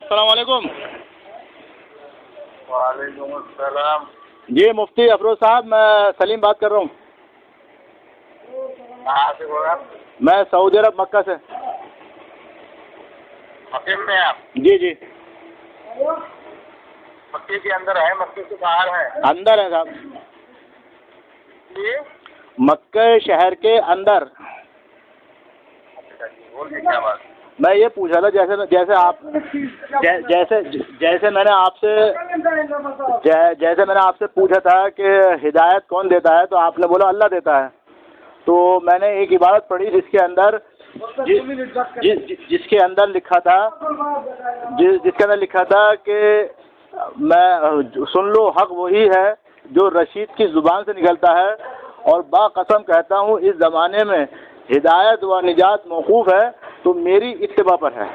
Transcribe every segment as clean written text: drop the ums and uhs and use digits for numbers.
अस्सलाम वालेकुम। वालेकुम अस्सलाम। जी मुफ्ती अफरोज साहब, मैं सलीम बात कर रहा हूँ। कहाँ से बोल रहे हैं? मैं सऊदी अरब मक्का से। मक्के में आप? जी जी, मक्के के अंदर है, मक्के से बाहर है? अंदर है साहब, ये मक्के शहर के अंदर। अच्छा जी, बोलिए क्या बात? मैं ये पूछा था, जैसे जैसे आप जैसे जैसे मैंने आपसे जैसे मैंने आपसे पूछा था कि हिदायत कौन देता है, तो आपने बोला अल्लाह देता है। तो मैंने एक इबारत पढ़ी जिसके अंदर जिसके अंदर लिखा था जिसके अंदर लिखा था कि मैं सुन लो, हक वही है जो रशीद की ज़ुबान से निकलता है, और बाक़सम कहता हूँ इस ज़माने में हिदायत व निजात मौकूफ़ है तो मेरी इत्तिबा पर है।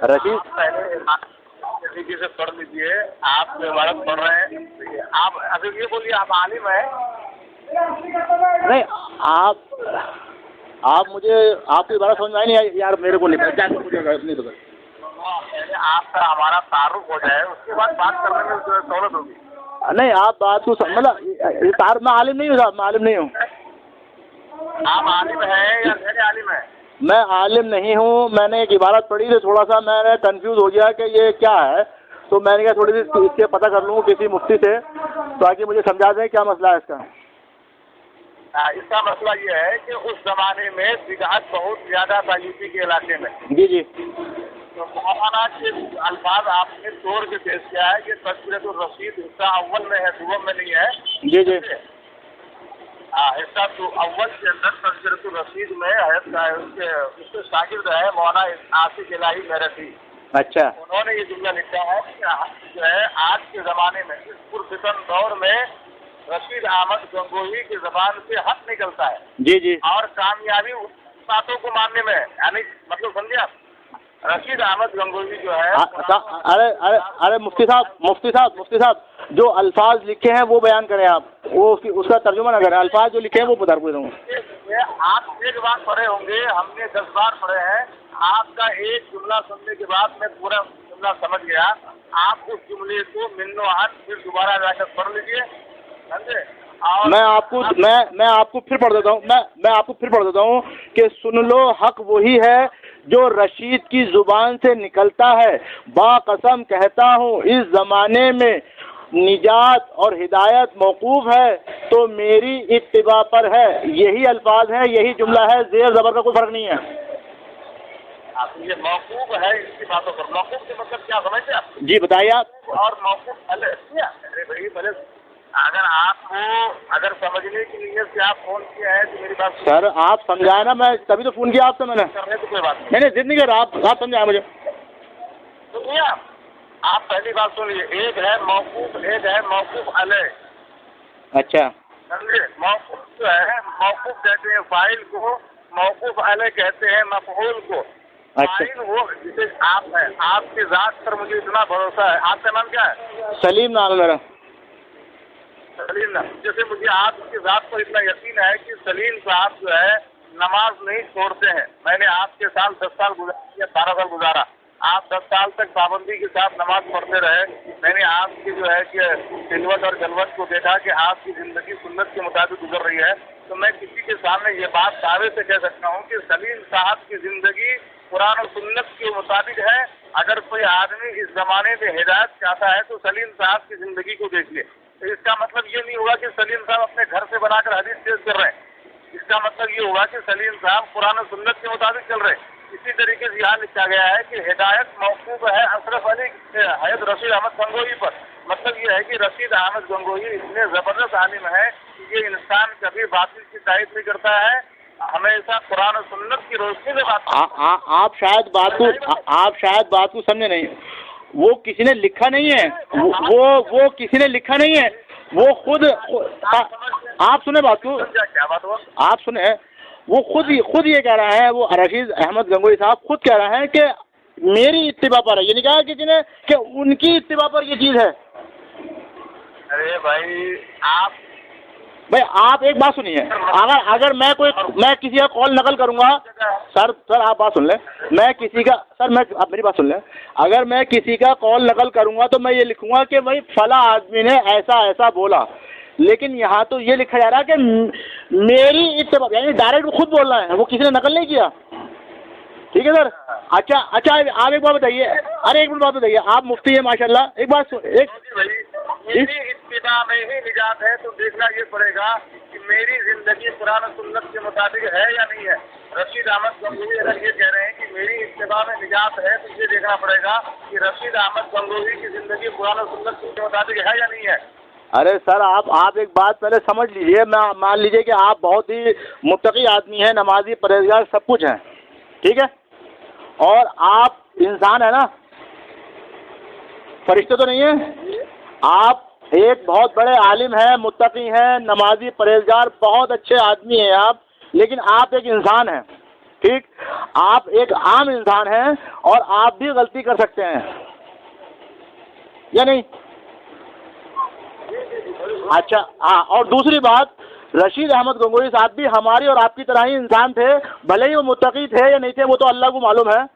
रशीद पहले तरीके से पढ़ लीजिए, आप इबारत पढ़ रहे हैं। आप अभी ये बोलिए, आप आलिम हैं? नहीं, आप मुझे आपकी इबारत समझ में आई नहीं आई यार, मेरे को नहीं पता, नहीं पता। पहले आपका हमारा तारुफ हो जाए, उसके बाद बात करने में सहूलत होगी। नहीं, आप बात को मतलब मैं आलिम नहीं हूँ साहब, मैं आलिम नहीं हूँ। आप आलिम हैं या गैर आलिम हैं? मैं आलिम नहीं हूँ। मैंने एक इबारत पढ़ी तो थोड़ा सा मैंने कंफ्यूज हो गया कि ये क्या है, तो मैंने कहा थोड़ी सी इसके पता कर लूँ किसी मुफ्ती से, ताकि मुझे समझा दें क्या मसला है इसका। इसका मसला ये है कि उस जमाने में बिदअत बहुत ज्यादा था यूपी के इलाके में। जी जी। तो मौलाना के अल्फाज आपने तोड़ के पेश किया है कि तज़किरतुर रशीद हिस्सा अव्वल में है, दुआ में नहीं है। जी जी। हिस्सा तो अव्वल के अंदर तज़किरतुर रशीद में उसके शागिर्द है मौलाना आसिफ इलाही मेरठी। अच्छा। उन्होंने ये जुमला लिखा है कि जो है आज के ज़माने में इस पुरफितन दौर में रशीद अहमद गंगोही की ज़बान से हक निकलता है। जी जी। और कामयाबी उस बातों को मानने में, यानी मतलब समझे आप, रशीद अहमद गंगोही जो है अरे अरे अरे मुफ्ती साहब जो अल्फाज लिखे हैं वो बयान करें आप, वो उसका तर्जुमा ना करें, अल्फाज जो लिखे हैं वो बता रहा हूँ। आप एक बार पढ़े होंगे, हमने 10 बार पढ़े हैं। आपका एक जुमला सुनने के बाद मैं पूरा जुमला समझ गया। आप उस जुमले को मिन्नोहान फिर दोबारा जाकर पढ़ लीजिए, समझे? मैं आपको फिर पढ़ देता हूँ, मैं आपको फिर पढ़ देता हूँ कि सुन लो, हक वही है जो रशीद की ज़ुबान से निकलता है, बाक़सम कहता हूँ इस ज़माने में निजात और हिदायत मौकूफ़ है तो मेरी इत्तिबा पर है। यही अल्फाज है, यही जुमला है, ज़ेर ज़बर का कोई फ़र्क नहीं है। आप ये मौकूफ़ है इसकी बातों पर, मौकूफ़ के मतलब क्या समझते आप? जी बताइए आप। और मौकूफ़ अरे भाई पहले अगर समझने की नीयत से आप फोन किया है तो मेरी बात सर आप समझाए ना, मैं तभी तो फ़ोन किया आपसे मैंने। करने तो कोई बात नहीं जिद नहीं कर रहा, आप समझाए मुझे। सुनिए, आप पहली बात सुनिए, एक है मौकूफ़, एक है मौकूफ़ अलैह। अच्छा समझे? मौकूफ़ जो है, मौकूफ़ कहते हैं फाइल को, मौकूफ़ अलैह कहते हैं मफ़ऊल को। फाइल वो जिसे आप हैं, आपकी ज़ात पर मुझे इतना भरोसा है। आपका नाम क्या है? सलीम नाम है मेरा। सलीम ना, जैसे मुझे आपकी ज़ात पर इतना यकीन है कि सलीम साहब जो है नमाज नहीं छोड़ते हैं। मैंने आपके साथ 10 साल गुजारा या 12 साल गुजारा, आप 10 साल तक पाबंदी के साथ नमाज पढ़ते रहे। मैंने आपकी जो है कि तिलवत और जलवत को देखा कि आपकी ज़िंदगी सुन्नत के मुताबिक गुजर रही है। तो मैं किसी के सामने ये बात दावे से कह सकता हूँ कि सलीम साहब की ज़िंदगी कुरान और सुन्नत के मुताबिक है। अगर कोई आदमी इस ज़माने में हिदायत चाहता है तो सलीम साहब की ज़िंदगी को देखिए। तो इसका मतलब ये नहीं होगा कि सलीम साहब अपने घर से बनाकर हदीस पेश कर रहे हैं। इसका मतलब ये होगा कि सलीम साहब कुरान और सुन्नत के मुताबिक चल रहे हैं। इसी तरीके से यहाँ लिखा गया है कि हिदायत मौकूफ़ है अशरफ अली हयत रशीद अहमद गंगोही पर। मतलब ये है कि रशीद अहमद गंगोही इतने ज़बरदस्त आलिम है कि ये इंसान कभी बातिल की तारीफ नहीं करता है, हमेशा कुरान और सुन्नत की रोशनी से बात। आप शायद बात को समझे नहीं। वो किसी ने लिखा नहीं है, वो किसी ने लिखा नहीं है, वो खुद आप सुने बात को, क्या बात हुआ? आप सुने, वो खुद ये कह रहा है, वो रशीद अहमद गंगोही साहब खुद कह रहा है कि मेरी इत्तिबा पर है। ये नहीं कहा किसी ने कि उनकी इत्तिबा पर ये चीज़ है। अरे भाई भाई आप एक बात सुनिए, अगर मैं किसी का कॉल नकल करूंगा, सर आप बात सुन लें, मैं किसी का, सर मैं, आप मेरी बात सुन लें, अगर मैं किसी का कॉल नकल करूंगा तो मैं ये लिखूंगा कि भाई फला आदमी ने ऐसा ऐसा बोला, लेकिन यहाँ तो ये लिखा जा रहा है कि मेरी इत्तेबा, यानी डायरेक्ट वो खुद बोल रहा है, वो किसी ने नकल नहीं किया। ठीक है सर। अच्छा आप एक बात बताइए, अरे एक मिनट बात बताइए, आप मुफ्ती है माशाल्लाह, एक बात मेरी इत्तिबा में ही निजात है, तो देखना ये पड़ेगा कि मेरी जिंदगी कुरान और सुन्नत के मुताबिक है या नहीं है। रशीद अहमद गंगोही अगर ये कह रहे हैं कि मेरी इत्तिबा में निजात है, तो ये देखना पड़ेगा कि रशीद अहमद गंगोही की जिंदगी कुरान और सुन्नत के मुताबिक है या नहीं है। अरे सर आप एक बात पहले समझ लीजिए, मैं मान लीजिए कि आप बहुत ही मुत्तकी आदमी हैं, नमाजी, परहेजगार, सब कुछ हैं, ठीक है, और आप इंसान है ना, फरिश्ते तो नहीं है। आप एक बहुत बड़े आलिम हैं, मुत्तकी हैं, नमाजी, परहेजगार, बहुत अच्छे आदमी हैं आप, लेकिन आप एक इंसान हैं, ठीक, आप एक आम इंसान हैं और आप भी गलती कर सकते हैं या नहीं? अच्छा हाँ, और दूसरी बात, रशीद अहमद गंगोही साहब भी हमारी और आपकी तरह ही इंसान थे, भले ही वो मुत्तकी थे या नहीं थे वो तो अल्लाह को मालूम है।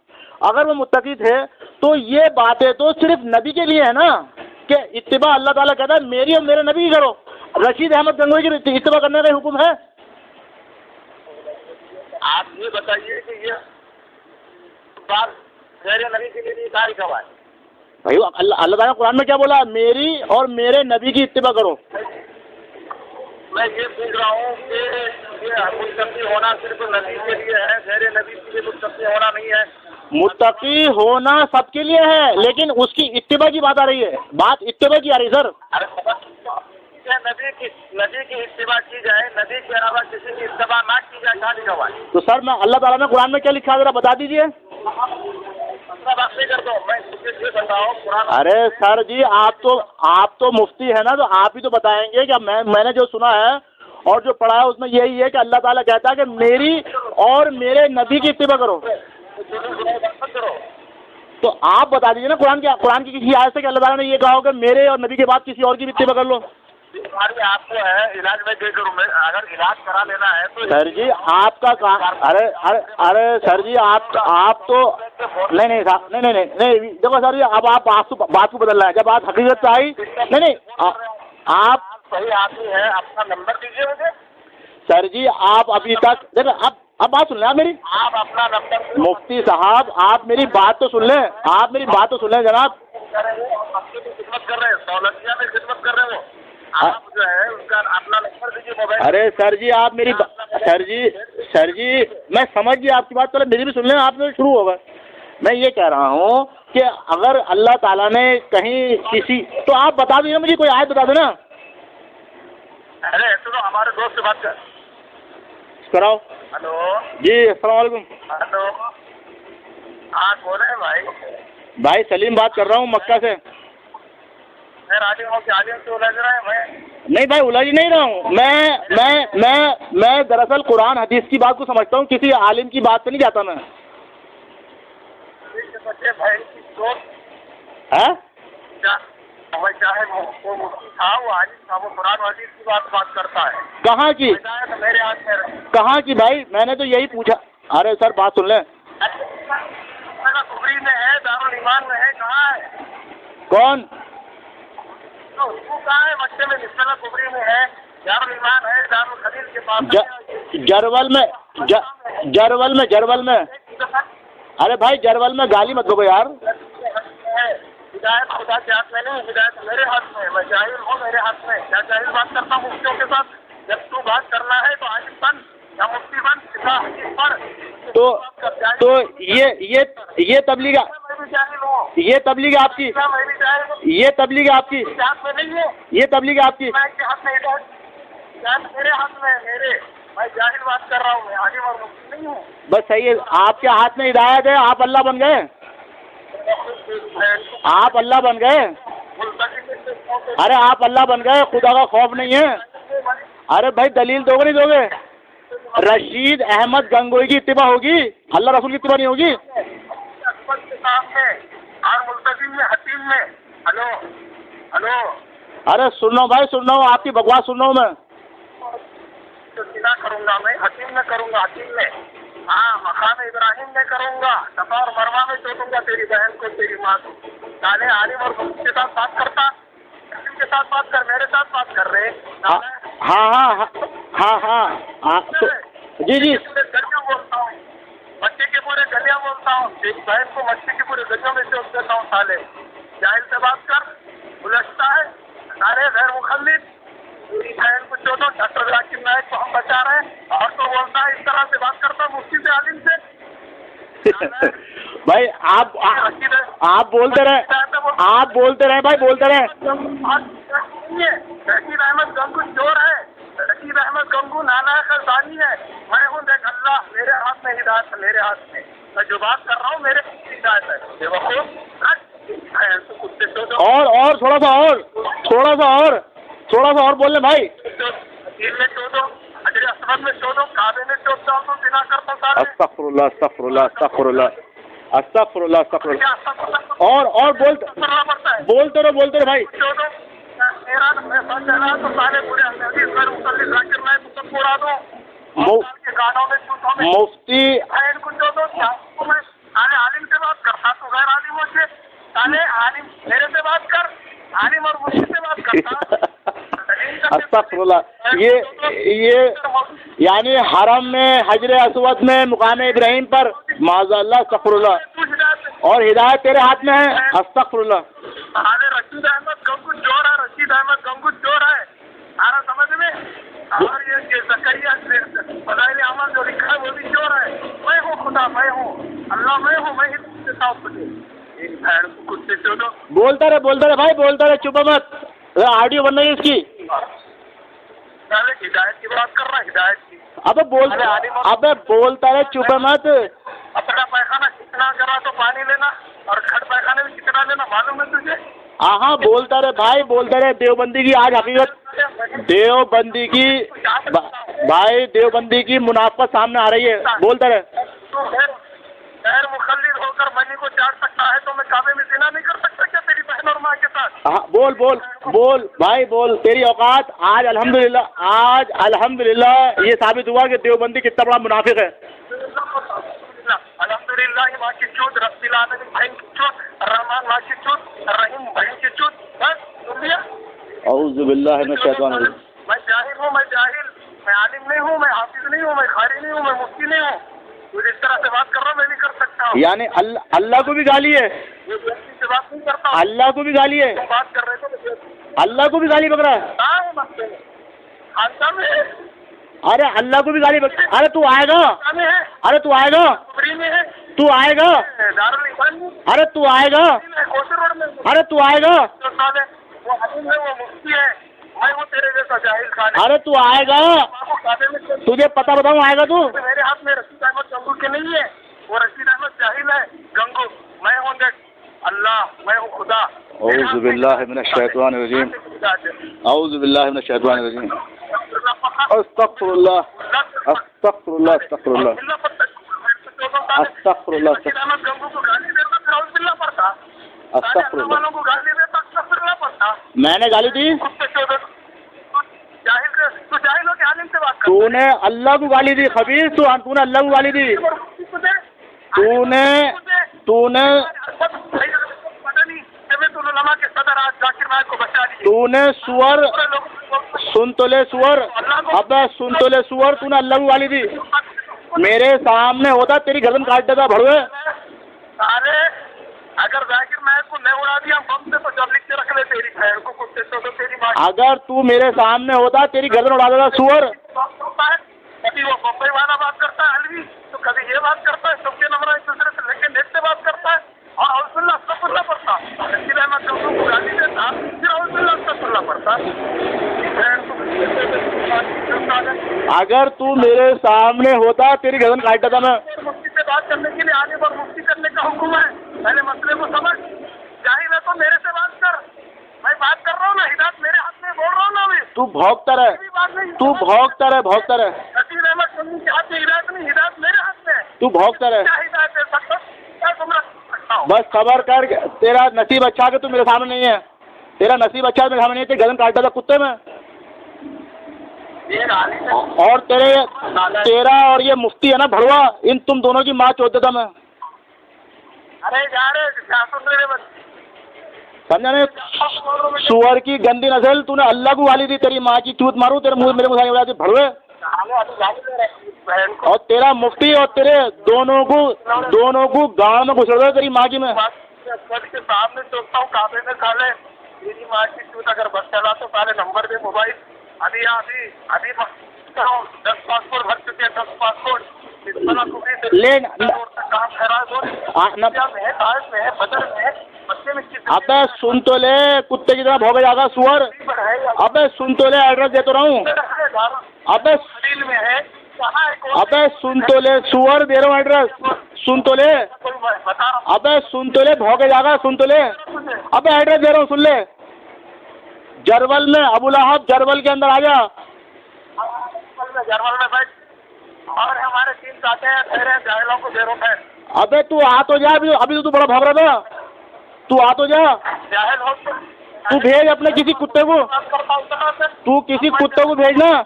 अगर वो मुत्तकी थे तो ये बातें तो सिर्फ नबी के लिए है ना, कि इत्तिबा अल्लाह ताला कहता है मेरी और मेरे नबी की करो, रशीद अहमद गंगोही की इत्तिबा करने का हुक्म है। आप ये बताइए कि ये बात मेरे नबी के लिए कहाँ लिखा हुआ है? भाई अल्लाह ताला कुरान में क्या बोला, मेरी और मेरे नबी की इत्तिबा करो। मैं ये पूछ रहा हूँ कि ये मुत्तकी होना सिर्फ नबी के लिए है, मेरे नबी के लिए मुत्तकी होना नहीं है? मुत्तकी होना सबके लिए है, लेकिन उसकी इत्तिबा की बात आ रही है, बात इत्तिबा की आ रही है सर। अरे नबी की इत्तिबा की जाए, नबी के अलावा किसी की इत्तिबा ना की जाए, कहाँ लिखा हुआ है? तो सर मैं अल्लाह ताला ने कुरान में क्या लिखा है जरा बता दीजिए। बात नहीं कर दो, मैं ये बताओ कुरान। अरे सर जी आप तो मुफ्ती है ना, तो आप ही तो बताएंगे कि मैंने जो सुना है और जो पढ़ा है उसमें यही है कि अल्लाह ताला कहता है कि मेरी और मेरे नबी की इत्तिबा करो। तो आप बता दीजिए ना कुरान की किसी आयत से कि अल्लाह ताला ने ये कहा हो कि मेरे और नबी के बाद किसी और की भी इत्तिबा कर लो। आपको है इलाज में दे करूँ मैं, अगर इलाज करा लेना है तो सर जी आपका काम, अरे सर जी आप तो नहीं देखो सर जी, अब आप बात को बदल रहे हैं, जब बात हकीकत पे आई नहीं आप सही आदमी है, अपना नंबर दीजिए मुझे। सर जी आप अभी तक देखो, अब बात सुन लें आप मेरी, आप अपना नंबर। मुफ्ती साहब आप मेरी बात तो सुन लें, जनाब। खिदमत कर रहे हैं, दौलतिया में खिदमत कर रहे हो आप, जो है उसका अपना नंबर दीजिए मोबाइल। अरे सर जी आप मेरी सर जी मैं समझ गया आपकी बात, पहले मेरी भी सुन लें, आपसे शुरू होगा। मैं ये कह रहा हूँ कि अगर अल्लाह ताला ने कहीं किसी, तो आप बता दीजिए मुझे, कोई आयत बता दो ना। अरे सुनो, हमारे दोस्त से बात कराओ। हेलो जी अस्सलाम वालेकुम। हेलो हाँ कौन है भाई? भाई सलीम बात कर रहा हूँ मक्का से। मैं आलिम हूँ, क्या आलिम से उलझ रहा है? मैं नहीं भाई उलझ नहीं रहा हूँ, मैं दरअसल कुरान हदीस की बात को समझता हूँ, किसी आलिम की बात पे नहीं जाता मैं। बच्चे भाई की सोच है चाहे वो मुफ्ती था, वो आलिम था, वो कुरान हदीस की बात करता है। कहाँ की? तो मेरे हाथ में कहाँ की भाई? मैंने तो यही पूछा। अरे सर बात सुन लें, कुबरी में है, दारुल ईमान में है, कहाँ है? कौन? तो वो कहाँ है? बच्चे में मिस्टर कुबरी में है, दारुल ईमान है, दारुल खलील के पास जरवल में। अरे भाई जरवल में गाली मत दो यार। हिदायत खुदा के हाथ में नहीं, हिदायत मेरे हाथ में। मैं जाहिल हूँ, मेरे हाथ में। क्या जाहिल बात करता हूँ मुफ्तियों के साथ? जब तू बात करना है तो आलिम बन या मुफ्ती बन, कितना हदीस पढ़। तो ये तबलीग आपकी, ये तबलीग आपकी, ये तबलीग आपकी। मेरे हाथ में, मेरे, मैं जाहिल बात कर रहा हूँ, मैं आलिम और मुफ्ती नहीं हूँ। बस सही है, आपके हाथ में हिदायत है, आप अल्लाह बन गए, आप अल्लाह बन गए। अरे आप अल्लाह बन गए, खुदा का खौफ नहीं है। अरे भाई दलील दोगे नहीं दोगे? रशीद अहमद गंगोही की इत्तिबा होगी, अल्लाह रसूल की इत्तिबा नहीं होगी। हेलो, अरे सुन रहा हूँ भाई, सुन रहा हूँ, आपकी बकवास सुन रहा हूँ मैं। बिना करूंगा, मैं हकीम में करूंगा, हकीम में, हाँ मकाम इब्राहिम में करूंगा, सफा और मरवा में जोड़ूंगा तेरी बहन को, तेरी माँ को। साले आलिम और मुफ्ती के साथ बात करता, के साथ बात कर, मेरे साथ बात कर रहे। हाँ हाँ हाँ हाँ हाँ तो जी जी गलियाँ बोलता हूँ, मच्छी के पूरे गलियाँ बोलता हूँ, तेरी बहन को मच्छी के पूरे गलियों में से देता हूँ। साले जाहिल से बात कर, उलझता है, साले गैर मुखल्लिद, तेरी बहन को चोदो। डॉक्टर जाकिर नायक को हम बचा रहे हैं और तो बोलता है इस तरह से बात करता मुफ्ती से, आलिम से। भाई आप बोलते रहे भाई, बोलते रहे। रशीद अहमद गंगू चोर है, रशीद अहमद गंगू नालायक खजानी है। मैं हूँ देख अल्लाह, मेरे हाथ में हिदायत है, मेरे हाथ में। मैं जो बात कर रहा हूँ मेरे हिदायत है। बेवकूफ कुत्ते चोदो। और थोड़ा सा और बोल ले भाई। में चोदो, अजरे असमत में चोदो, काबे में चोदता हूँ तो बिना करता सारे। अस्तगफुरुल्लाह अस्तगफुरुल्लाह अस्तगफुरुल्लाह अस्तगफुरुल्लाह अस्तगफुरुल्लाह। और बोलते रहो भाई। मेरा तो सारे पूरे जाकिर नायक को सबको उड़ा दो, के गानों में चूतों में मुफ्ती इनको चोदो। मैं साले आलिम से बात करता, तो गैर आलिमों से, साले आलिम मेरे से बात कर, आलिम और मुफ्ती से बात करता। अस्तगफुरुल्लाह। ये यानी हरम में, हजरे असवद में, मुकाम इब्राहिम पर माज़अल्लाह अस्तगफुरुल्लाह, और हिदायत तेरे हाथ में है। अस्तगफुरुल्लाह। अरे रशीद अहमद गंगू चोर है, रशीद अहमद गंगू चोर है, सारा समझ में। और ये जकरिया फज़ाइल अमल जो लिखा है वो भी चोर है। मैं हूँ खुदा, मैं हूँ अल्लाह, मैं हूँ, मैं ही देता हूँ तुझे। एक भैड़ को कुत्ते चोदो। बोलता रहे भाई, बोलता रहे, चुप मत, ऑडियो बन रही है इसकी। हिदायत की बात कर रहा है, हिदायत की। अबे बोलता रहे, चुप मत। अपना पैखाना कितना करा तो पानी लेना, और खड़ पैखाने में कितना लेना मालूम है तुझे? हाँ बोलता रहे भाई, बोलता रहे। देवबंदी की आज हकीकत, देवबंदी की भाई, देवबंदी की मुनाफत सामने आ रही है। बोलता रहे। तो गैर मुखल्लिद होकर मनी को चाट सकता है तो मैं काबे में जिना नहीं कर सकता क्या तेरी बहन और माँ के साथ? हाँ बोल भाई, बोल। तेरी औकात आज अल्हम्दुलिल्लाह ये साबित हुआ कि देवबंदी कितना बड़ा मुनाफिक है। अल्हम्दुलिल्लाह माँ की चूत, रब्बिल आलमीन बहन की चूत, रहमान माँ की चूत, रहीम बहन की चूत। बस सुन लिया। औज़ु बिल्लाहि मिनश शैतानिर रजीम। मैं जाहिल हूँ, मैं आलिम नहीं हूँ, मैं हाफिज नहीं हूँ, मैं खारी नहीं हूँ, मैं मुफ्ती नहीं हूँ। तू जिस तरह से बात कर रहा हूँ मैं नहीं कर सकता हूँ। यानी अल्लाह को भी गाली है, से बात नहीं करता। अल्लाह को भी गाली है, बात कर रहे थे अल्लाह को भी गाली बक रहा है। अरे अल्लाह को भी गाली बक। अरे तू आएगा, अरे तू आएगा, तू आएगा, अरे तू आएगा, अरे तू आएगा, वो हकीम है, वो मुफ्ती है, मैं वो तेरे जैसा जाहिल खान। अरे तू आएगा, तुझे पता बताऊँ, आएगा तू? मेरे हाथ में रशीद अहमद गंगू के नहीं है, वो रशीद अहमद जाहिल है गंगू। मैं हूँ देख अल्लाह, मैं हूँ खुदा। औज़ु बिल्लाहि मिनश शैतानिर रजीम, औज़ु बिल्लाहि मिनश शैतानिर रजीम। अस्तगफुरुल्लाह अस्तगफुरुल्लाह अस्तगफुरुल्लाह अस्तगफुरुल्लाह अस्तगफुरुल्लाह। मैंने गाली दी? तूने अल्लाह को गाली दी खबीर, तूने अल्लाह को गाली दी, तूने सुअर, सुन तो ले सुअर, अबे सुन तो ले सुअर, तूने अल्लाह को गाली दी। मेरे सामने होता तेरी गर्दन काट देता भड़वे। अरे अगर जाकिर नायक को नहीं उड़ा दिया बम से तो जब लिख के रख ले तेरी खैर को कुत्ते तो तेरी माँ। अगर तू मेरे सामने होता तेरी गर्दन उड़ा देता सुअर। कभी वो बम्बई वाला बात करता है अलवी, तो कभी ये बात करता है, सबके नंबर एक दूसरे से लेके नेट से बात करता है और अल्लाह अस्तगफुरुल्लाह पढ़ता, रशीद अहमद गंगू को गाली देता, फिर अल्लाह अस्तगफुरुल्लाह पढ़ता। अगर तू मेरे सामने होता तेरी गर्दन काट देता मैं। मुफ्ती से बात करने के लिए आने पर मुफ्ती करने का हुक्म है, पहले मसले को समझ। जाहिल है तो मेरे से बात कर, मैं बात कर रहा हूँ ना, हिदायत मेरे हाथ में बोल रहा हूँ ना अभी। तू भौंकता रहे, तू भौंकता रहे, भौंकता रहे। रशीद अहमद गंगू के हाथ में हिदायत नहीं, हिदायत मेरे हाथ में है। तू भौंकता रहे। क्या हिदायत दे सकता क्या तुम रखता हूँ? बस खबर कर, तेरा नसीब अच्छा कि तू मेरे सामने नहीं है, तेरा नसीब अच्छा मेरे सामने नहीं है, तेरी गर्दन काट देता कुत्ते में। ये गाली से और तेरा और ये मुफ्ती है ना भड़वा, इन तुम दोनों की माँ चोद देता मैं। अरे जा रहे क्या सुन रहे बस समझा नहीं? सुअर की गंदी नस्ल, तूने अल्लाह को गाली दी, तेरी माँ की चूत मारू तेरे मुंह मेरे मुँह बजा दी भड़वे। और तेरा मुफ्ती और तेरे दोनों को गाँव में घुसड़ दो तेरी माँ की मैं। के सामने सोचता हूँ काबे में साले मेरी माँ की चूत अगर बस चला तो पहले नंबर दे मोबाइल। अभी 10 पासपोर्ट भर चुके हैं, 10 पासपोर्ट ले काम अबे सुन तो ले, कुत्ते की तरह भौंके जाएगा सुअर। अबे सुन तो ले, एड्रेस दे तो रहा हूँ। अबे सुन तो ले, सुअर दे रहा हूँ एड्रेस, सुन तो ले। अबे सुन तो ले, भौंके जाएगा, सुन तो ले। अबे एड्रेस दे रहा हूँ, सुन ले। जरवल में अबू लहब, जरवल के अंदर आ जा। जरवल में बैठ और हमारे 3 चाहते हैं तेरे जाहिलों को दे रहे हैं। अबे तू आ तो जा, अभी तो तू बड़ा भाग रहा था, तू आ तो जा। जाहिल हो तू भेज अपने किसी कुत्ते को, तू किसी कुत्ते को भेजना।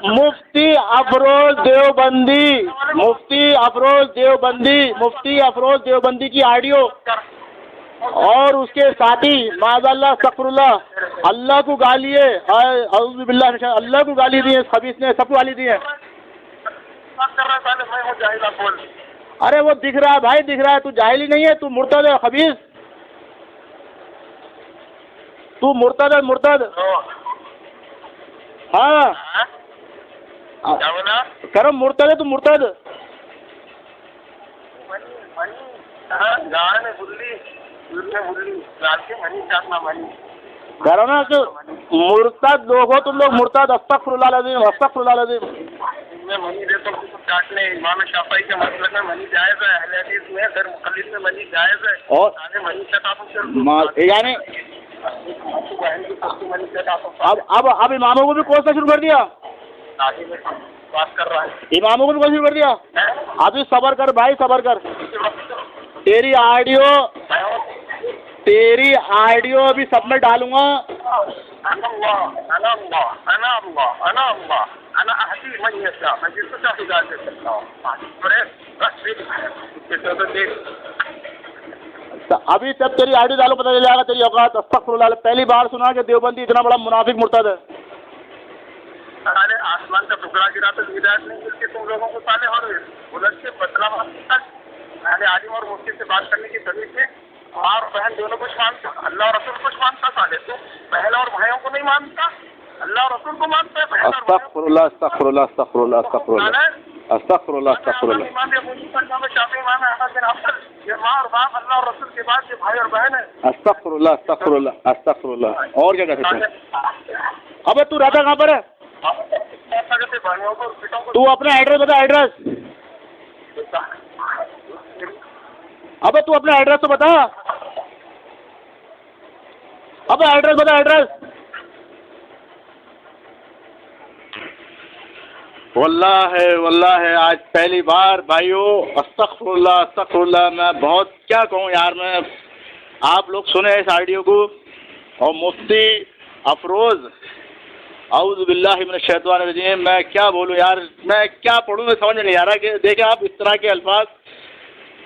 मुफ्ती अफरोज देवबंदी, मुफ्ती अफरोज देवबंदी, मुफ्ती अफरोज देवबंदी की ऑडियो और उसके साथी माज़अल्लाह अस्तग़फिरुल्लाह, अल्लाह को गाली है, अऊज़ु बिल्लाह, अल्लाह को गाली दी है, खबीस ने सबको गाली दी है। अरे वो दिख रहा है भाई, दिख रहा है, तू जाहिली नहीं है, तू मुर्तद है खबीस, तू मुर्तद है, मुर्तद। हाँ क्या बोला? करो मुर्तद है, तू मुर्तद। करो ना तो मुर्तद लोग हो तुम लोग, मुर्तद। अस्तग़फिरुल्लाह अज़ीम, अस्तग़फिरुल्लाह अज़ीम। मनी देता हूँ तो काटने इमाम शाफ़ी के मसले में मनी जायज़ है, अहले हदीस में फिर मुक़ल्लिद में मनी जायज़ है। और मनी से यानी अब इमामों को भी कोसना शुरू कर दिया, बात कर रहा है, इमामों को भी कोसना शुरू कर दिया। अभी सबर कर भाई, सबर कर। तेरी ऑडियो अभी सब में डालूंगा। अभी सब तेरी ऑडियो डालो, पता चल जाएगा तेरी औकात। अस्तग़फिरुल्लाह, पहली बार सुना कि देवबंदी इतना बड़ा मुनाफिक मुर्तद है। अरे आसमान का टुकड़ा गिरा तो हिदायत नहीं मिलती तुम लोगों को साले, और उलट के बदला पहले आलिम और मुफ्ती से बात करने की जरूरत है। और बहन दोनों कुछ मानता, अल्लाह और रसूल कुछ मानता साले, तो बहन और भाइयों को नहीं मानता, अल्लाह और रसूल को मानता है। अस्तग़फिरुल्लाह, अस्तग़फिरुल्लाह, अस्तग़फिरुल्लाह, अस्तग़फिरुल्लाह, अस्तग़फिरुल्लाह, अस्तग़फिरुल्लाह। माँ और बाप अल्लाह और रसूल के बाद जो भाई और बहन है। अस्तग़फिरुल्लाह, अस्तग़फिरुल्लाह, अस्तग़फिरुल्लाह। और क्या कहते हैं? अबे तू रहता कहाँ पर है? तू अपना एड्रेस बता, एड्रेस। अबे तू अपना एड्रेस तो बता, अबे एड्रेस बता, एड्रेस। वल्लाह है आज पहली बार भाइयों, अस्तग़फिरुल्लाह, अस्तग़फिरुल्लाह। मैं बहुत क्या कहूँ यार, मैं आप लोग सुने इस ऑडियो को। और मुफ्ती अफरोज, औज़ु बिल्लाहि मिनश शैतानिर रजीम, मैं क्या बोलूँ यार, मैं क्या पढ़ूँ, मैं समझ नहीं आ रहा कि देखें आप इस तरह के अल्फाज।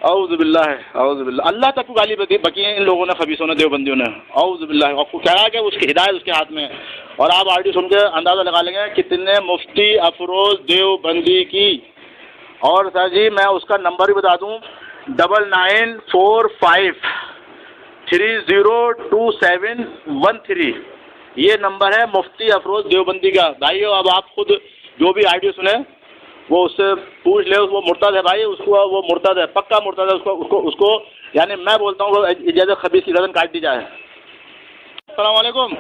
औज़ु बिल्लाह, औज़ु बिल्लाह, अल्लाह तक को गाली बकी है इन लोगों ने, खबीसों ने, देवबंदियों ने। औज़ु बिल्लाह, आपको कह रहा है कि उसकी हिदायत उसके हाथ में है। और आप ऑडियो सुन के अंदाज़ा लगा लेंगे कितने मुफ्ती अफरोज देवबंदी की। और सर जी मैं उसका नंबर भी बता दूँ, 9945302713, ये नंबर है मुफ्ती अफरोज देवबंदी का। भाइयों अब आप खुद जो भी ऑडियो सुने वो उससे पूछ ले, वो मुर्तद है भाई, उसको वो मुर्तद है, पक्का मुर्तद है। उसको यानी मैं बोलता हूँ इजाज़त खबीस की गर्दन काट दी जाए। अस्सलाम वालेकुम।